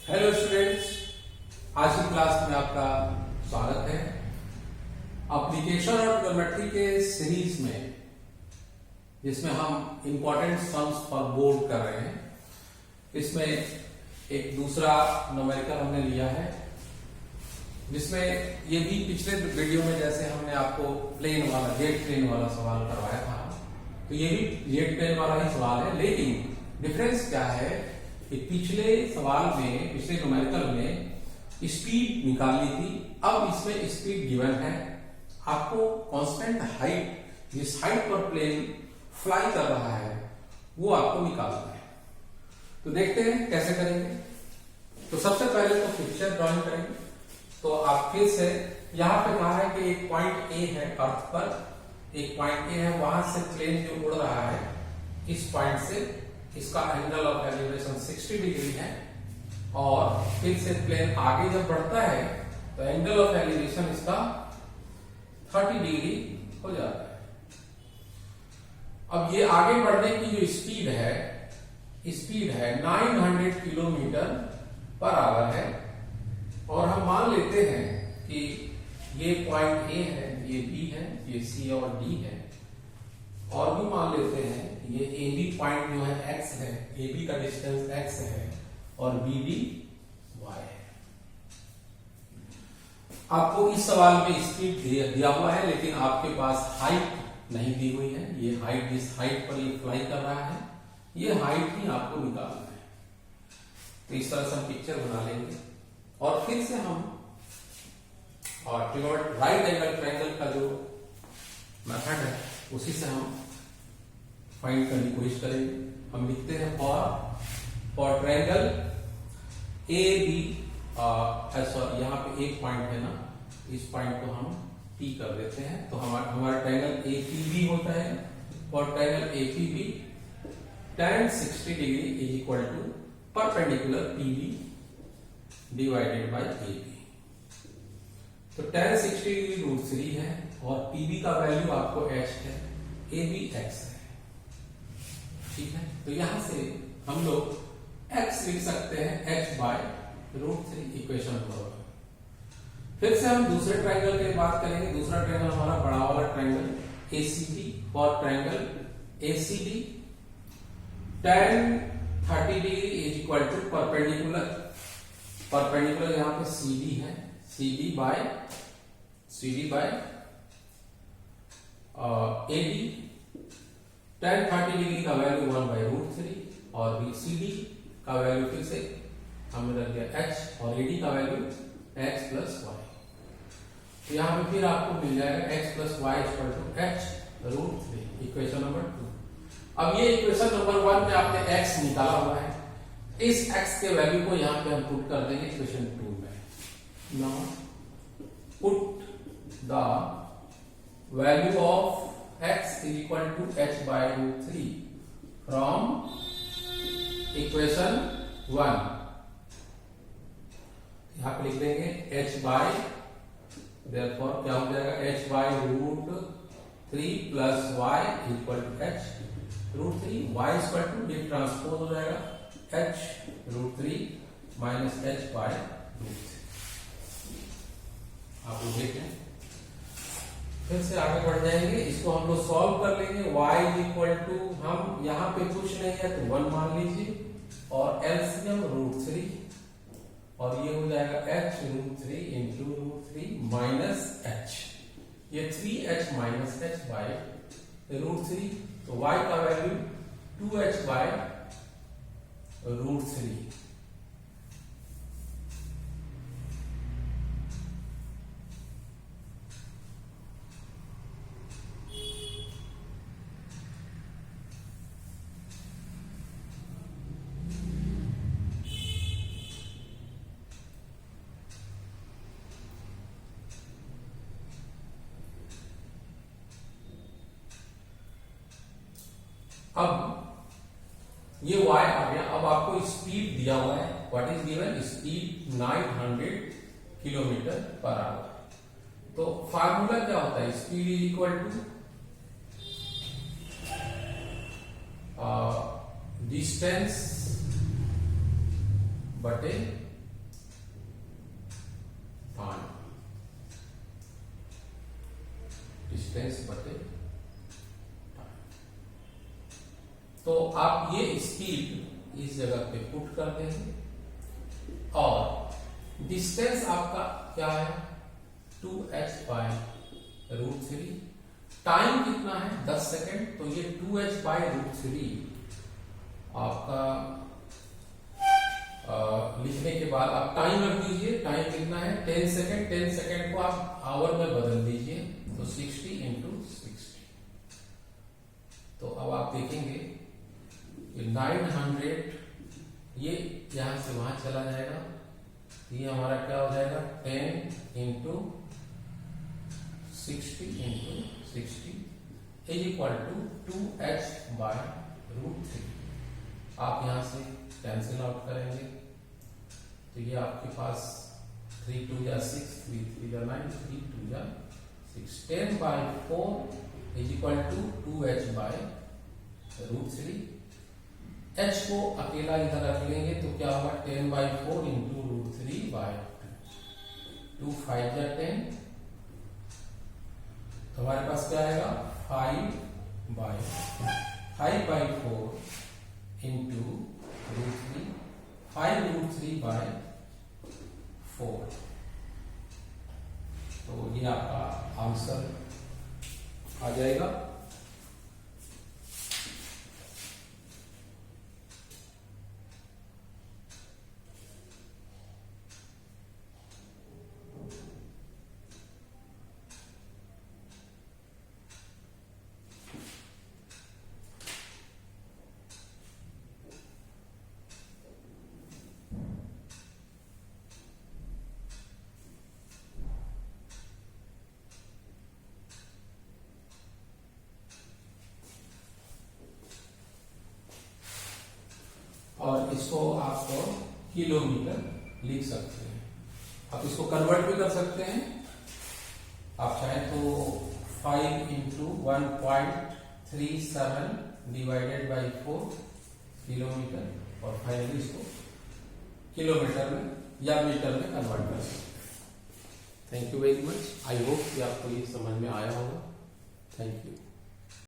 Hello students, आज की class में आपका स्वागत है। एप्लीकेशन और ट्रिग्नोमेट्री के सीरीज में जिसमें हम इंपॉर्टेंट सम्स फॉर बोर्ड कर रहे हैं, इसमें एक दूसरा न्यूमेरिकल हमने लिया है जिसमें ये भी पिछले वीडियो में जैसे हमने आपको प्लेन वाला जेट प्लेन वाला सवाल करवाया था, तो ये भी जेट प्लेन वाला ही सवाल है। लेकिन डिफरेंस क्या है कि पिछले सवाल में, पिछले न्यूमेरिकल में स्पीड निकालनी थी, अब इसमें स्पीड गिवन है। आपको कांस्टेंट हाइट, जिस हाइट पर प्लेन फ्लाई कर रहा है, वो आपको निकालना है। तो देखते हैं कैसे करेंगे। तो सबसे पहले तो पिक्चर ड्राइंग करेंगे। तो आप फिर से यहां पे कहा है कि एक पॉइंट ए है अर्थ पर, एक पॉइंट ए है, वहां से प्लेन जो उड़ रहा है इस पॉइंट से, इसका एंगल ऑफ एलिवेशन 60 डिग्री है, और फिर से प्लेन आगे जब बढ़ता है तो एंगल ऑफ एलिवेशन इसका 30 डिग्री हो जाता है। अब ये आगे बढ़ने की जो स्पीड है 900 किलोमीटर पर आवर है, और हम मान लेते हैं कि ये पॉइंट ए है, ये बी है, ये सी और डी है, और भी मान लेते हैं ये ए बी पॉइंट जो है एक्स है, ए बी का डिस्टेंस एक्स है और बी डी वाई है। आपको इस सवाल में स्पीड दिया हुआ है, लेकिन आपके पास हाइट नहीं दी हुई है। ये हाइट, जिस हाइट पर ये फ्लाई कर रहा है, ये हाइट ही आपको निकालना है। तो इस तरह से हम पिक्चर बना लेंगे और फिर से हम राइट एंगल ट्रायंगल का जो मेथड है उसी से हम फाइंड करने की कोशिश करेंगे। हम लिखते हैं for triangle A B, sorry यहाँ पे एक पॉइंट है ना, इस पॉइंट को हम P कर देते हैं। तो हमारा ट्रायंगल ए पी बी होता है। For triangle A P B tan 60 degree is equal to perpendicular P B divided by A B. तो tan 60 डिग्री √3 है और पी बी का वैल्यू आपको h है, ए बी x है, ठीक है। तो यहां से हम लोग x लिख सकते हैं h बाय √3, इक्वेशन नंबर 1। फिर से हम दूसरे ट्रायंगल की बात करेंगे। दूसरा ट्रायंगल हमारा बड़ा वाला triangle ACD। For triangle ACD tan 30 degree is equal to perpendicular यहां पे CD है, CD by AD। tan 30 degree का वैल्यू 1/√3 और BCD का वैल्यू फिर से हमने रख दिया h और AD का वैल्यू x प्लस वाई। तो यहां पे फिर आपको मिल जाएगा x plus Y equal to h√3, equation number 2। अब ये इक्वेशन नंबर 1 में आपने x निकाला हुआ है, इस x के वैल्यू को यहां पे हम पुट कर देंगे इक्वेशन 2 में। Now put the value of x is equal to h by √3 from equation 1। यहां पे लिख देंगे h by, therefore क्या हो जाएगा, h by √3 plus y equal to h √3, y equal to ये ट्रांसपोज हो जाएगा h √3 minus h by √3। आप लोग देखें, फिर से आगे बढ़ जाएंगे, इसको हम लोग सॉल्व कर लेंगे। y इक्वल टू, हम यहाँ पे कुछ नहीं है तो 1 मान लीजिए, और LCM √3, और ये हो जाएगा h √3 इंटू √3 माइनस h, ये 3h माइनस h बाय √3। तो y का वैल्यू 2h बाय √3। अब ये y आ गया। अब आपको स्पीड दिया हुआ है, what is given, speed 900 kilometre per hour. तो फार्मूला क्या होता है, speed is equal to distance बटे तो आप ये स्पीड इस जगह पे पुट कर देंगे और डिस्टेंस आपका क्या है 2h/√3। टाइम कितना है 10 सेकेंड, तो ये 2h/√3 आपका लिखने के बाद आप टाइम रख दीजिए। टाइम कितना है 10 सेकेंड। 10 सेकेंड को आप आवर में बदल दीजिए, तो 60 × 60। तो अब आप देखेंगे कि 900 ये यहां से वहां चला जाएगा, ये हमारा क्या हो जाएगा 10 × 60 × 60 = 2h/√3। आप यहां से कैंसिल आउट करेंगे तो ये आपके पास 3 2 या 6, 3 3 या 9, 3 2 या 6, 10/4 = 2h/√3। h को अकेला इधर रख लेंगे तो क्या होगा 10/4 × √3/2, 2 5 या 10, तो हमारे पास क्या आएगा 5/4 × √3, 5√3/4। तो ये आपका आंसर आ जाएगा। और इसको आप किलोमीटर लिख सकते हैं। आप इसको कन्वर्ट भी कर सकते हैं, आप चाहें तो 5 × 1.37 / 4 किलोमीटर, और फाइनली इसको किलोमीटर में या मीटर में कन्वर्ट कर सकते हैं। Thank you very much. I hope कि आपको ये समझ में आया होगा। Thank you.